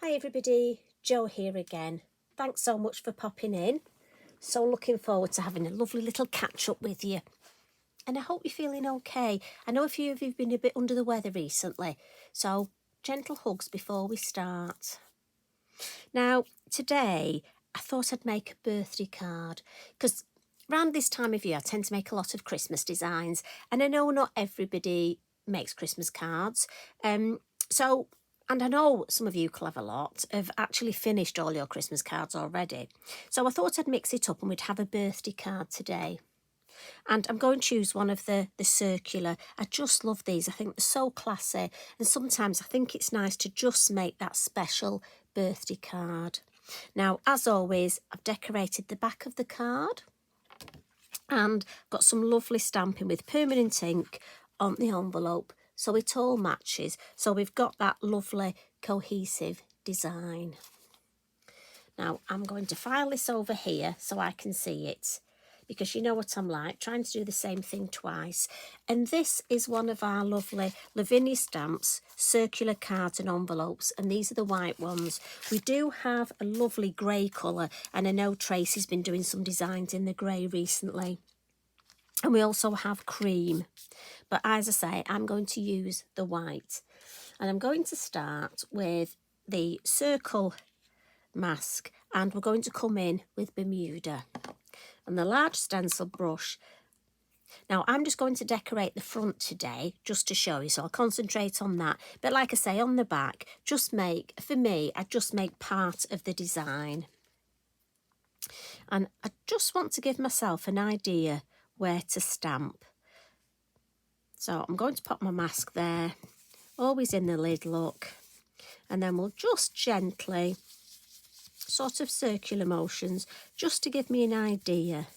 Hi everybody, Jo here again. Thanks so much for popping in. So looking forward to having a lovely little catch up with you. And I hope you're feeling okay. I know a few of you have been a bit under the weather recently, so gentle hugs before we start. Now, today I thought I'd make a birthday card because around this time of year I tend to make a lot of Christmas designs, and I know not everybody makes Christmas cards. And I know some of you clever lot have actually finished all your Christmas cards already. So I thought I'd mix it up and we'd have a birthday card today. And I'm going to choose one of the circular. I just love these. I think they're so classy. And sometimes I think it's nice to just make that special birthday card. Now, as always, I've decorated the back of the card and got some lovely stamping with permanent ink on the envelope, so it all matches. So we've got that lovely cohesive design. Now I'm going to file this over here so I can see it, because you know what I'm like, trying to do the same thing twice. And this is one of our lovely Lavinia stamps, circular cards and envelopes, and these are the white ones. We do have a lovely grey colour, and I know Tracy's been doing some designs in the grey recently. And we also have cream. But as I say, I'm going to use the white. And I'm going to start with the circle mask. And we're going to come in with Bermuda. And the large stencil brush. Now, I'm just going to decorate the front today, just to show you. So I'll concentrate on that. But like I say, on the back, for me, I just make part of the design. And I just want to give myself an idea where to stamp. So I'm going to pop my mask there, always in the lid, look, and then we'll just gently, sort of circular motions, just to give me an idea,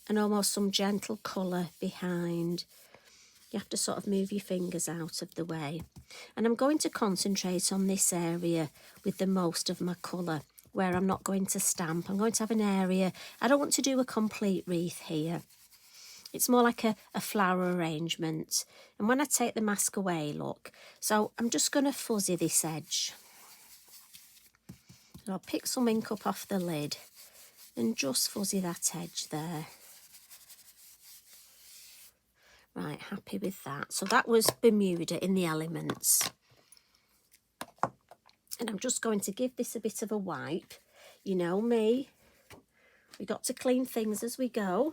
and almost some gentle colour behind. You have to sort of move your fingers out of the way. And I'm going to concentrate on this area with the most of my colour, where I'm not going to stamp. I'm going to have an area. I don't want to do a complete wreath here. It's more like a flower arrangement. And when I take the mask away, look, so I'm just going to fuzzy this edge. And I'll pick some ink up off the lid and just fuzzy that edge there. Right, happy with that. So that was Bermuda in the elements. And I'm just going to give this a bit of a wipe. You know me, we got to clean things as we go.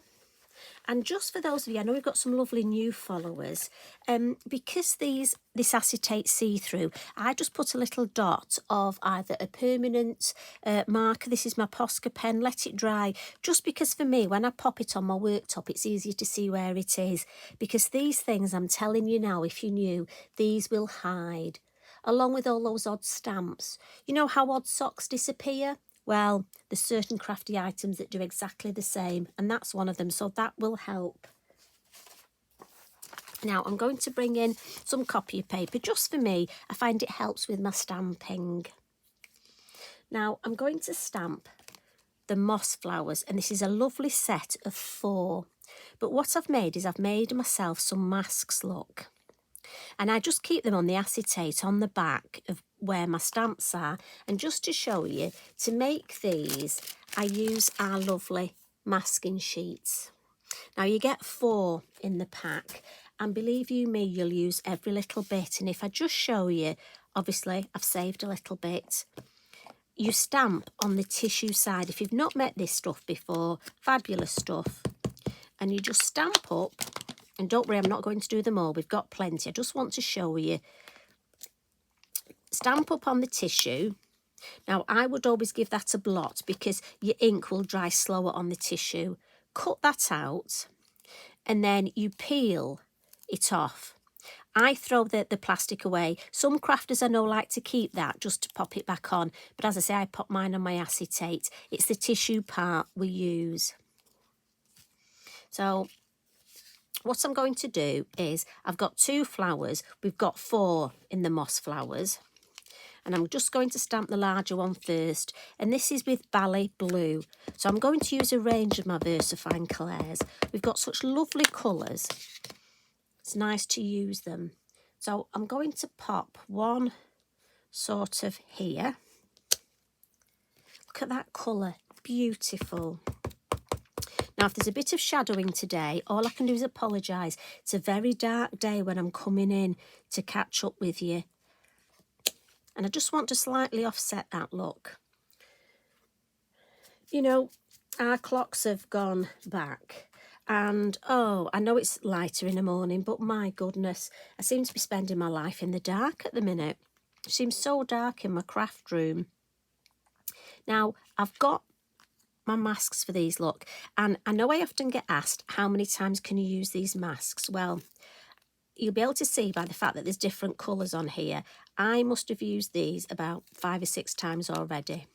And just for those of you, I know we've got some lovely new followers, because this acetate see-through, I just put a little dot of either a permanent marker. This is my Posca pen, let it dry, just because for me, when I pop it on my worktop, it's easier to see where it is, because these things, I'm telling you now, if you knew, these will hide, along with all those odd stamps. You know how odd socks disappear? Well, there's certain crafty items that do exactly the same, and that's one of them, so that will help. Now, I'm going to bring in some copy paper, just for me. I find it helps with my stamping. Now, I'm going to stamp the moss flowers, and this is a lovely set of 4. But what I've made is I've made myself some masks, look. And I just keep them on the acetate on the back of where my stamps are. And just to show you, to make these, I use our lovely masking sheets. Now, you get 4 in the pack, and believe you me, you'll use every little bit. And if I just show you, obviously I've saved a little bit. You stamp on the tissue side. If you've not met this stuff before, fabulous stuff. And you just stamp up. And don't worry, I'm not going to do them all. We've got plenty. I just want to show you. Stamp up on the tissue. Now, I would always give that a blot because your ink will dry slower on the tissue. Cut that out, and then you peel it off. I throw the plastic away. Some crafters I know like to keep that just to pop it back on. But as I say, I pop mine on my acetate. It's the tissue part we use. So what I'm going to do is, I've got 2 flowers. We've got 4 in the moss flowers. And I'm just going to stamp the larger one first. And this is with Bali Blue. So I'm going to use a range of my Versafine Clairs. We've got such lovely colours. It's nice to use them. So I'm going to pop one sort of here. look at that colour, beautiful. Now, if there's a bit of shadowing today, all I can do is apologise. It's a very dark day when I'm coming in to catch up with you. And I just want to slightly offset that look. You know, our clocks have gone back. And, oh, I know it's lighter in the morning, but my goodness, I seem to be spending my life in the dark at the minute. It seems so dark in my craft room. Now, I've got my masks for these, look, and I know I often get asked how many times can you use these masks. Well, you'll be able to see by the fact that there's different colours on here. I must have used these about 5 or 6 times already.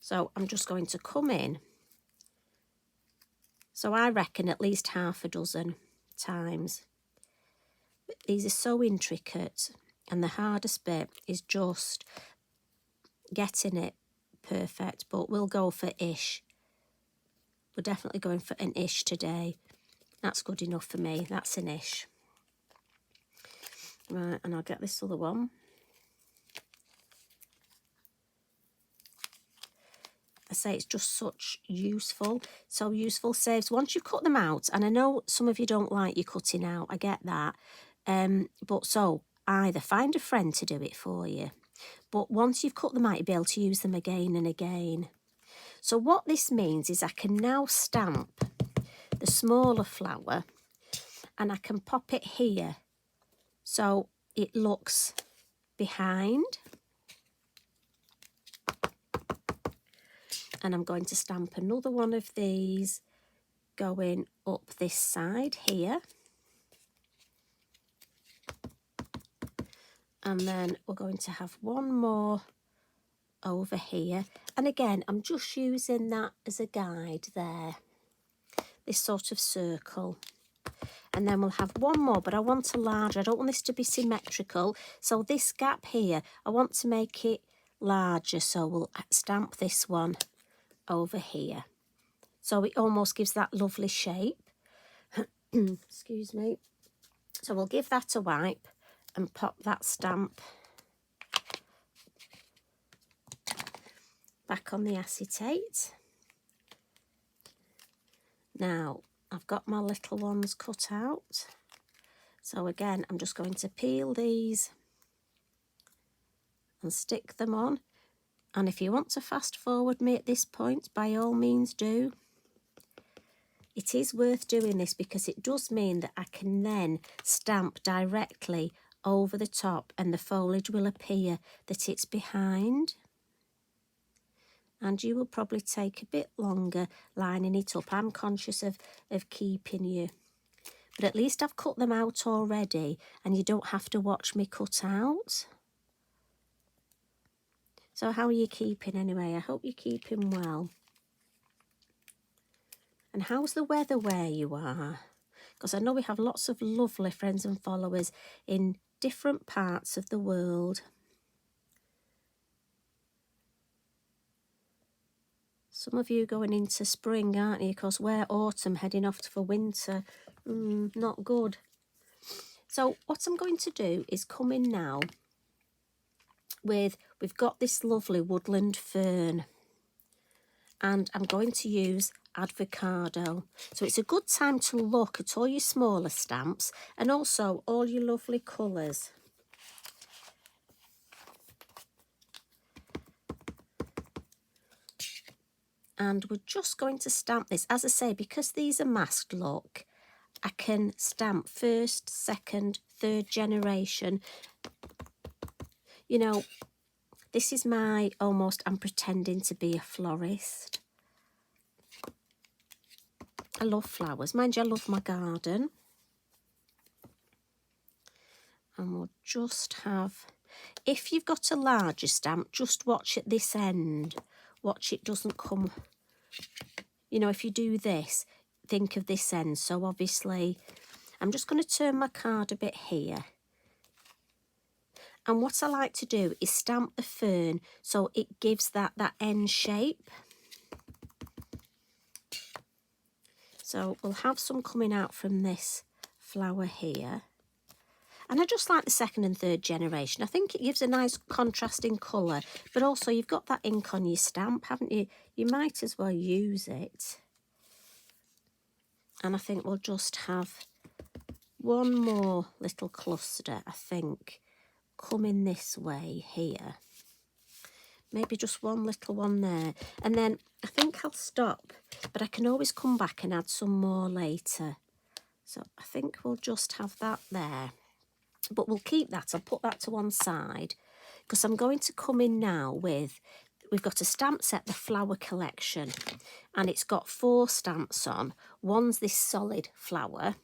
So I'm just going to come in. So I reckon at least half a dozen times. These are so intricate, and the hardest bit is just getting it perfect, but we'll go for ish. We're definitely going for an ish today. That's good enough for me. That's an ish. Right, and I'll get this other one. I say it's just such useful, so useful. Saves once you cut them out, and I know some of you don't like you cutting out, I get that. But so either find a friend to do it for you, but once you've cut them out, you'll be able to use them again and again. So what this means is I can now stamp the smaller flower and I can pop it here so it looks behind. And I'm going to stamp another one of these going up this side here. And then we're going to have one more over here. And again, I'm just using that as a guide there. This sort of circle. And then we'll have one more, but I want a larger. I don't want this to be symmetrical. So this gap here, I want to make it larger. So we'll stamp this one over here. So it almost gives that lovely shape. Excuse me. So we'll give that a wipe and pop that stamp back on the acetate. Now, I've got my little ones cut out. So again, I'm just going to peel these and stick them on. And if you want to fast forward me at this point, by all means do. It is worth doing this because it does mean that I can then stamp directly over the top and the foliage will appear that it's behind. And you will probably take a bit longer lining it up. I'm conscious of keeping you. But at least I've cut them out already and you don't have to watch me cut out. So how are you keeping anyway? I hope you're keeping well. And how's the weather where you are? Because I know we have lots of lovely friends and followers in different parts of the world. Some of you going into spring, aren't you? Because we're autumn, heading off for winter. Not good. So what I'm going to do is come in now with, we've got this lovely woodland fern. And I'm going to use Avocado. So it's a good time to look at all your smaller stamps and also all your lovely colours. And we're just going to stamp this. As I say, because these are masked, look, I can stamp first, second, third generation. You know, this is my almost, I'm pretending to be a florist. I love flowers. Mind you, I love my garden. And we'll just have, if you've got a larger stamp, just watch at this end. Watch it doesn't come, you know, if you do this, think of this end. So obviously, I'm just going to turn my card a bit here. And what I like to do is stamp the fern so it gives that end shape. So we'll have some coming out from this flower here. And I just like the second and third generation. I think it gives a nice contrasting colour, but also you've got that ink on your stamp, haven't you? You might as well use it. And I think we'll just have one more little cluster, I think, coming this way here. Maybe just one little one there. And then I think I'll stop, but I can always come back and add some more later. So I think we'll just have that there. But we'll keep that, I'll put that to one side, because I'm going to come in now with, we've got a stamp set, the flower collection, and it's got 4 stamps on. One's this solid flower.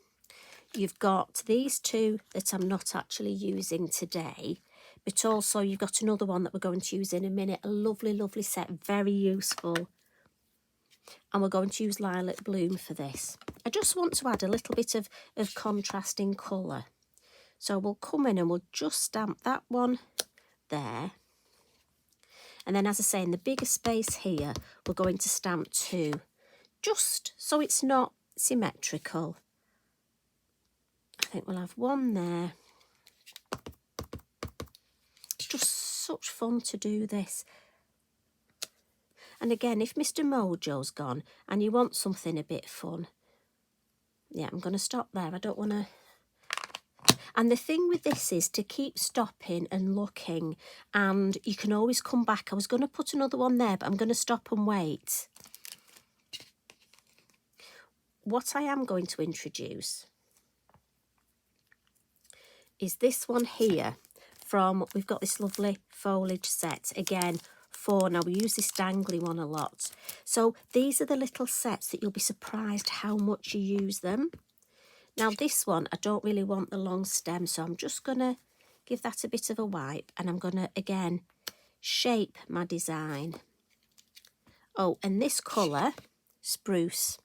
You've got these 2 that I'm not actually using today, but also you've got another one that we're going to use in a minute, a lovely, lovely set, very useful. And we're going to use Lilac Bloom for this. I just want to add a little bit of contrasting colour. So we'll come in and we'll just stamp that one there. And then, as I say, in the bigger space here, we're going to stamp 2, just so it's not symmetrical. I think we'll have one there. It's just such fun to do this. And again, if Mr. Mojo's gone and you want something a bit fun, yeah, I'm going to stop there. I don't want to... And the thing with this is to keep stopping and looking, and you can always come back. I was going to put another one there, but I'm going to stop and wait. What I am going to introduce is this one here from, we've got this lovely Foliage set. Again, 4. Now, we use this dangly one a lot. So these are the little sets that you'll be surprised how much you use them. Now this one, I don't really want the long stem, so I'm just going to give that a bit of a wipe, and I'm going to, again, shape my design. Oh, and this colour, Spruce.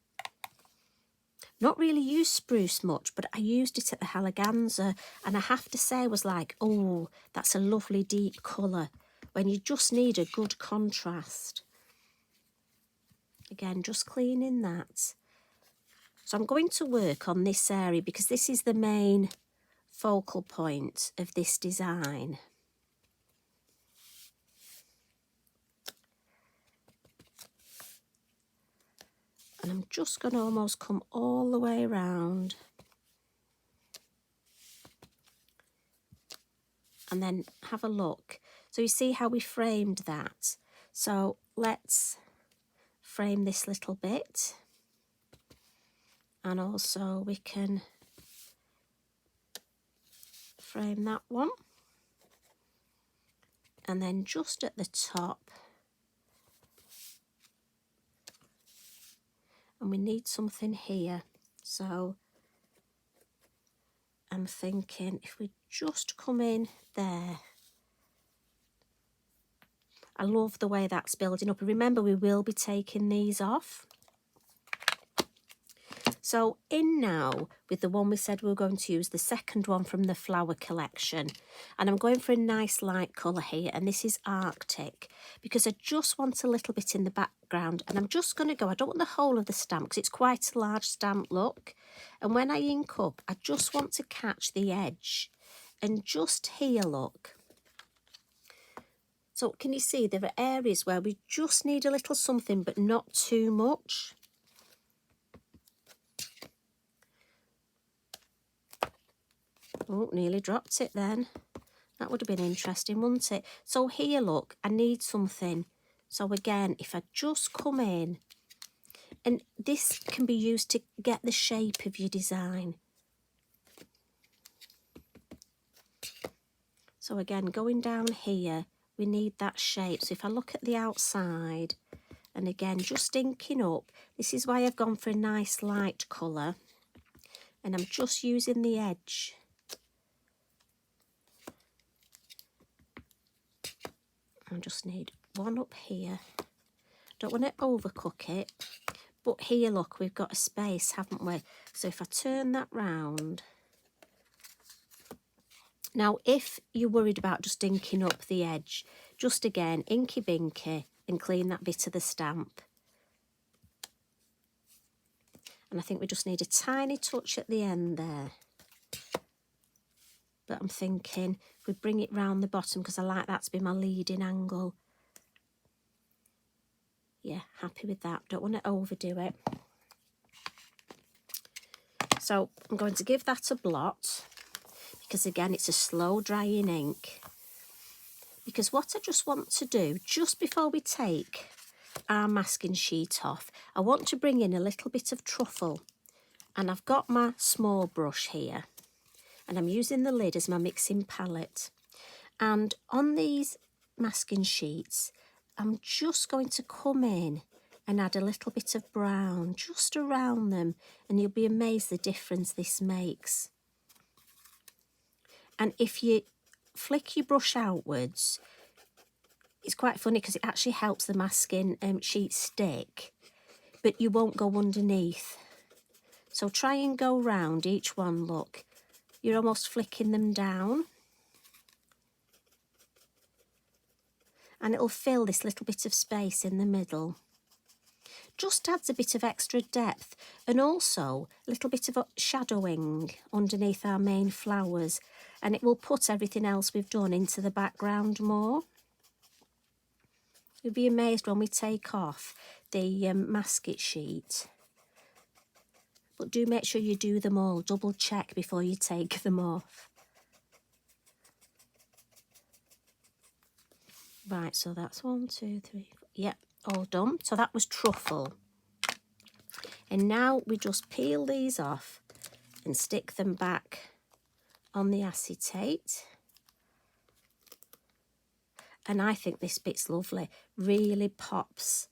Not really used Spruce much, but I used it at the Halaganza, and I have to say I was like, oh, that's a lovely deep colour, when you just need a good contrast. Again, just cleaning that. So I'm going to work on this area because this is the main focal point of this design. And I'm just going to almost come all the way around. And then have a look. So you see how we framed that. So let's frame this little bit. And also we can frame that one. And then just at the top, and we need something here. So I'm thinking if we just come in there. I love the way that's building up. And remember, we will be taking these off. So in now with the one we said we were going to use, the second one from the flower collection. And I'm going for a nice light colour here, and this is Arctic, because I just want a little bit in the background. And I'm just going to go, I don't want the whole of the stamp because it's quite a large stamp, look. And when I ink up, I just want to catch the edge. And just here, look. So can you see there are areas where we just need a little something, but not too much. Oh, nearly dropped it then. That would have been interesting, wouldn't it? So here, look, I need something. So again, if I just come in, and this can be used to get the shape of your design. So again, going down here, we need that shape. So if I look at the outside, and again, just inking up, this is why I've gone for a nice light colour. And I'm just using the edge. I just need one up here. Don't want to overcook it, but here, look, we've got a space, haven't we? So if I turn that round. Now, if you're worried about just inking up the edge, just again, inky binky and clean that bit of the stamp. And I think we just need a tiny touch at the end there. but I'm thinking if we bring it round the bottom, because I like that to be my leading angle. Yeah, happy with that. Don't want to overdo it. So I'm going to give that a blot, because again, it's a slow drying ink. Because what I just want to do, just before we take our masking sheet off, I want to bring in a little bit of truffle. And I've got my small brush here, and I'm using the lid as my mixing palette. And on these masking sheets, I'm just going to come in and add a little bit of brown just around them, and you'll be amazed the difference this makes. And if you flick your brush outwards, it's quite funny because it actually helps the masking sheet stick, but you won't go underneath. So try and go round each one, look. You're almost flicking them down. And it'll fill this little bit of space in the middle. Just adds a bit of extra depth, and also a little bit of shadowing underneath our main flowers, and it will put everything else we've done into the background more. You'll be amazed when we take off the masking sheet. But do make sure you do them all, double check before you take them off. Right, so that's 1, 2, 3, 4. Yep, all done. So that was truffle. And now we just peel these off and stick them back on the acetate. And I think this bit's lovely, really pops.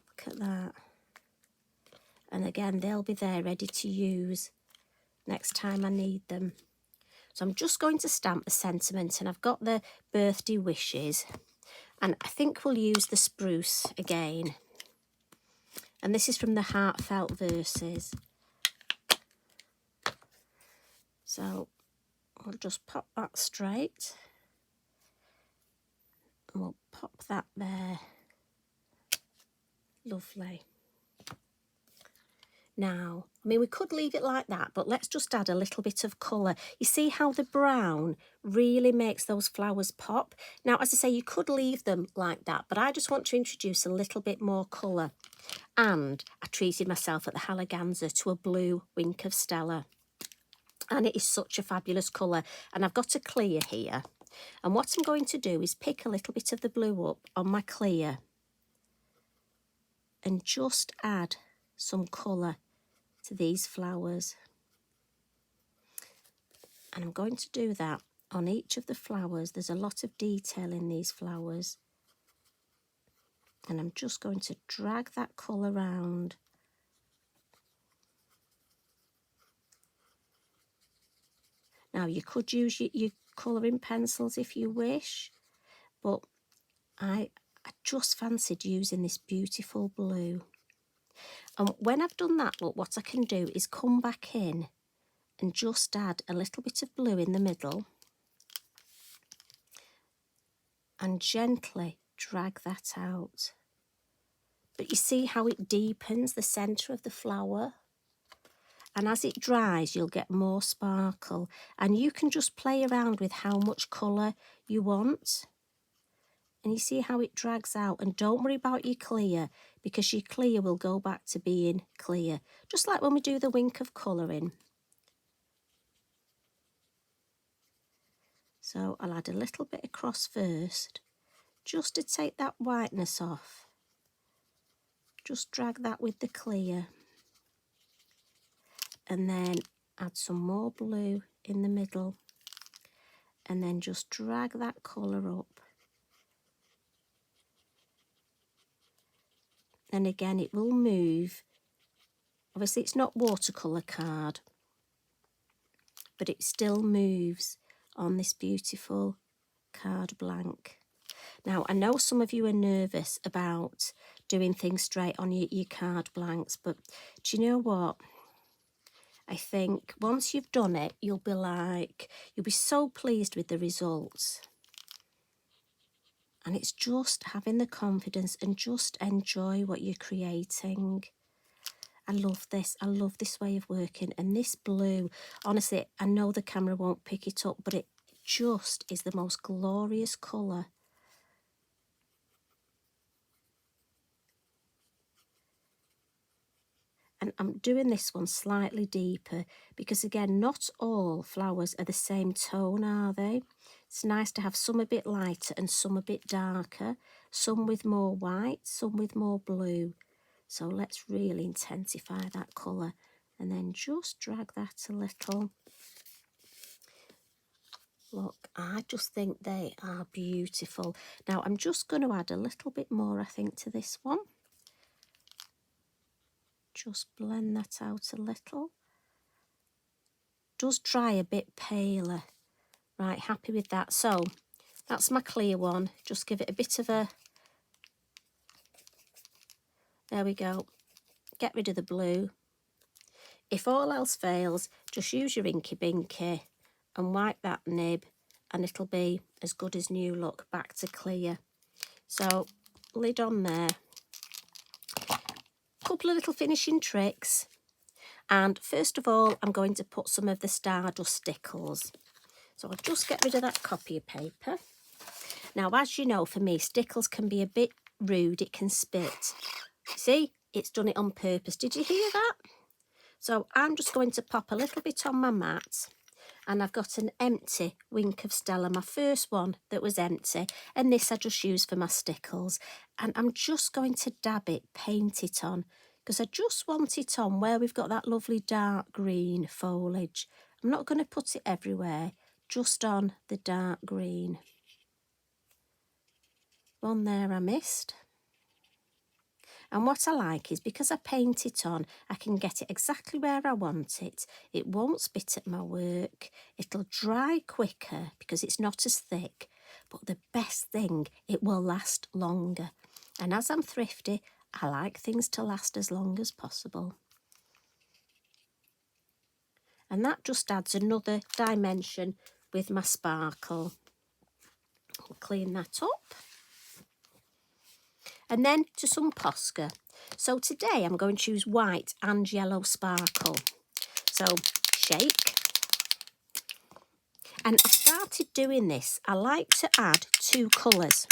Look at that. And again, they'll be there ready to use next time I need them. So I'm just going to stamp the sentiment, and I've got the birthday wishes, and I think we'll use the spruce again. And this is from the Heartfelt Verses. So I'll just pop that straight. And we'll pop that there. Lovely. Now, I mean, we could leave it like that, but let's just add a little bit of colour. You see how the brown really makes those flowers pop? Now, as I say, you could leave them like that, but I just want to introduce a little bit more colour. And I treated myself at the Halaganza to a blue Wink of Stella. And it is such a fabulous colour. And I've got a clear here. And what I'm going to do is pick a little bit of the blue up on my clear and just add some colour to these flowers. And I'm going to do that on each of the flowers. There's a lot of detail in these flowers. And I'm just going to drag that colour around. Now, you could use your colouring pencils if you wish, but I just fancied using this beautiful blue. And when I've done that, look, what I can do is come back in and just add a little bit of blue in the middle and gently drag that out. But you see how it deepens the centre of the flower? And as it dries, you'll get more sparkle. And you can just play around with how much colour you want. And you see how it drags out. And don't worry about your clear, because your clear will go back to being clear. Just like when we do the wink of colouring. So I'll add a little bit across first, just to take that whiteness off. Just drag that with the clear. And then add some more blue in the middle. And then just drag that colour up. And again, it will move. Obviously, it's not watercolour card, but it still moves on this beautiful card blank. Now, I know some of you are nervous about doing things straight on your card blanks, but do you know what? I think once you've done it, you'll be so pleased with the results. And it's just having the confidence and just enjoy what you're creating. I love this. I love this way of working. And this blue, honestly, I know the camera won't pick it up, but it just is the most glorious colour. And I'm doing this one slightly deeper because, again, not all flowers are the same tone, are they? It's nice to have some a bit lighter and some a bit darker, some with more white, some with more blue. So let's really intensify that colour and then just drag that a little. Look, I just think they are beautiful. Now, I'm just going to add a little bit more, I think, to this one. Just blend that out a little. Does dry a bit paler. Right, happy with that. So, that's my clear one. Just give it a bit of a... There we go. Get rid of the blue. If all else fails, just use your Inky Binky and wipe that nib and it'll be as good as new. Look, back to clear. So, lid on there. Couple of little finishing tricks. And first of all, I'm going to put some of the Stardust stickles. So I'll just get rid of that copy of paper. Now, as you know, for me, stickles can be a bit rude. It can spit. See, it's done it on purpose. Did you hear that? So I'm just going to pop a little bit on my mat. And I've got an empty Wink of Stella, my first one that was empty. And this I just use for my stickles. And I'm just going to dab it, paint it on. Because I just want it on where we've got that lovely dark green foliage. I'm not going to put it everywhere, just on the dark green. One there I missed. And what I like is because I paint it on, I can get it exactly where I want it. It won't spit at my work. It'll dry quicker because it's not as thick. But the best thing, it will last longer. And as I'm thrifty, I like things to last as long as possible. And that just adds another dimension with my sparkle. I'll clean that up. And then to some Posca. So today I'm going to use white and yellow sparkle. So shake. And I started doing this. I like to add 2 colours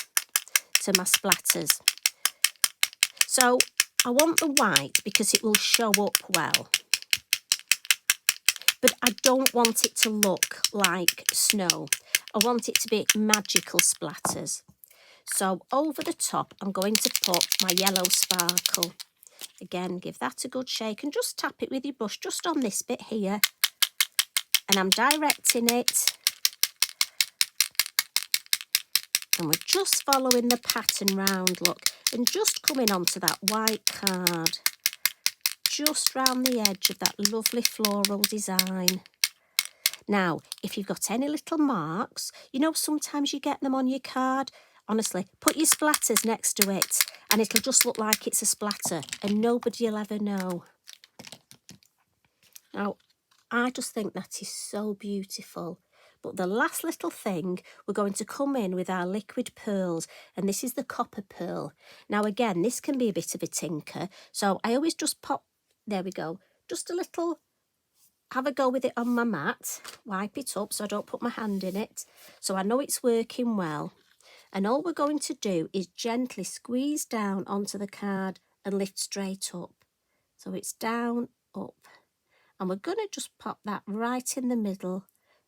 to my splatters. So I want the white because it will show up well. But I don't want it to look like snow. I want it to be magical splatters. So over the top, I'm going to put my yellow sparkle. Again, give that a good shake and just tap it with your brush just on this bit here. And I'm directing it. And we're just following the pattern round, look. And just coming onto that white card. Just round the edge of that lovely floral design. Now, if you've got any little marks, you know sometimes you get them on your card. Honestly, put your splatters next to it and it'll just look like it's a splatter and nobody will ever know. Now, I just think that is so beautiful. But the last little thing, we're going to come in with our liquid pearls, and this is the copper pearl. Now, again, this can be a bit of a tinker, so I always just pop, there we go, just a little, have a go with it on my mat, wipe it up so I don't put my hand in it, so I know it's working well. And all we're going to do is gently squeeze down onto the card and lift straight up. So it's down, up. And we're going to just pop that right in the middle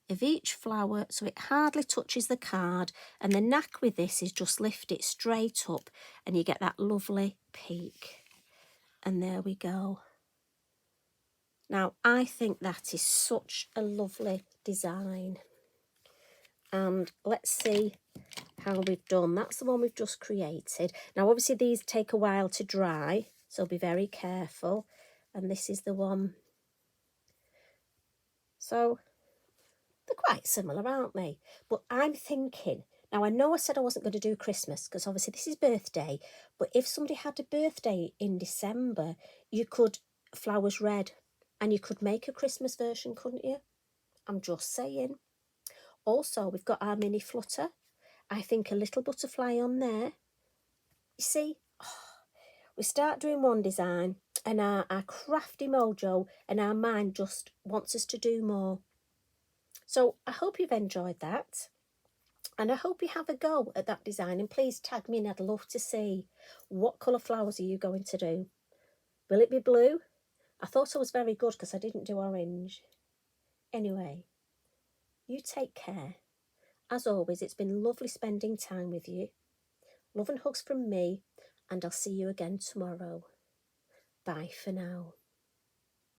of each flower so it hardly touches the card. And the knack with this is just lift it straight up and you get that lovely peak. And there we go. Now, I think that is such a lovely design. And let's see how we've done. That's the one we've just created. Now, obviously, these take a while to dry, so be very careful. And this is the one. So, they're quite similar, aren't they? But I'm thinking, now I know I said I wasn't going to do Christmas, because obviously this is birthday, but if somebody had a birthday in December, you could flowers red, and you could make a Christmas version, couldn't you? I'm just saying. Also, we've got our mini flutter. I think a little butterfly on there. You see? Oh, We start doing one design and our crafty mojo and our mind just wants us to do more. So I hope you've enjoyed that. And I hope you have a go at that design, and please tag me and I'd love to see what colour flowers are you going to do. Will it be blue? I thought I was very good because I didn't do orange. Anyway, you take care. As always, it's been lovely spending time with you. Love and hugs from me, and I'll see you again tomorrow. Bye for now.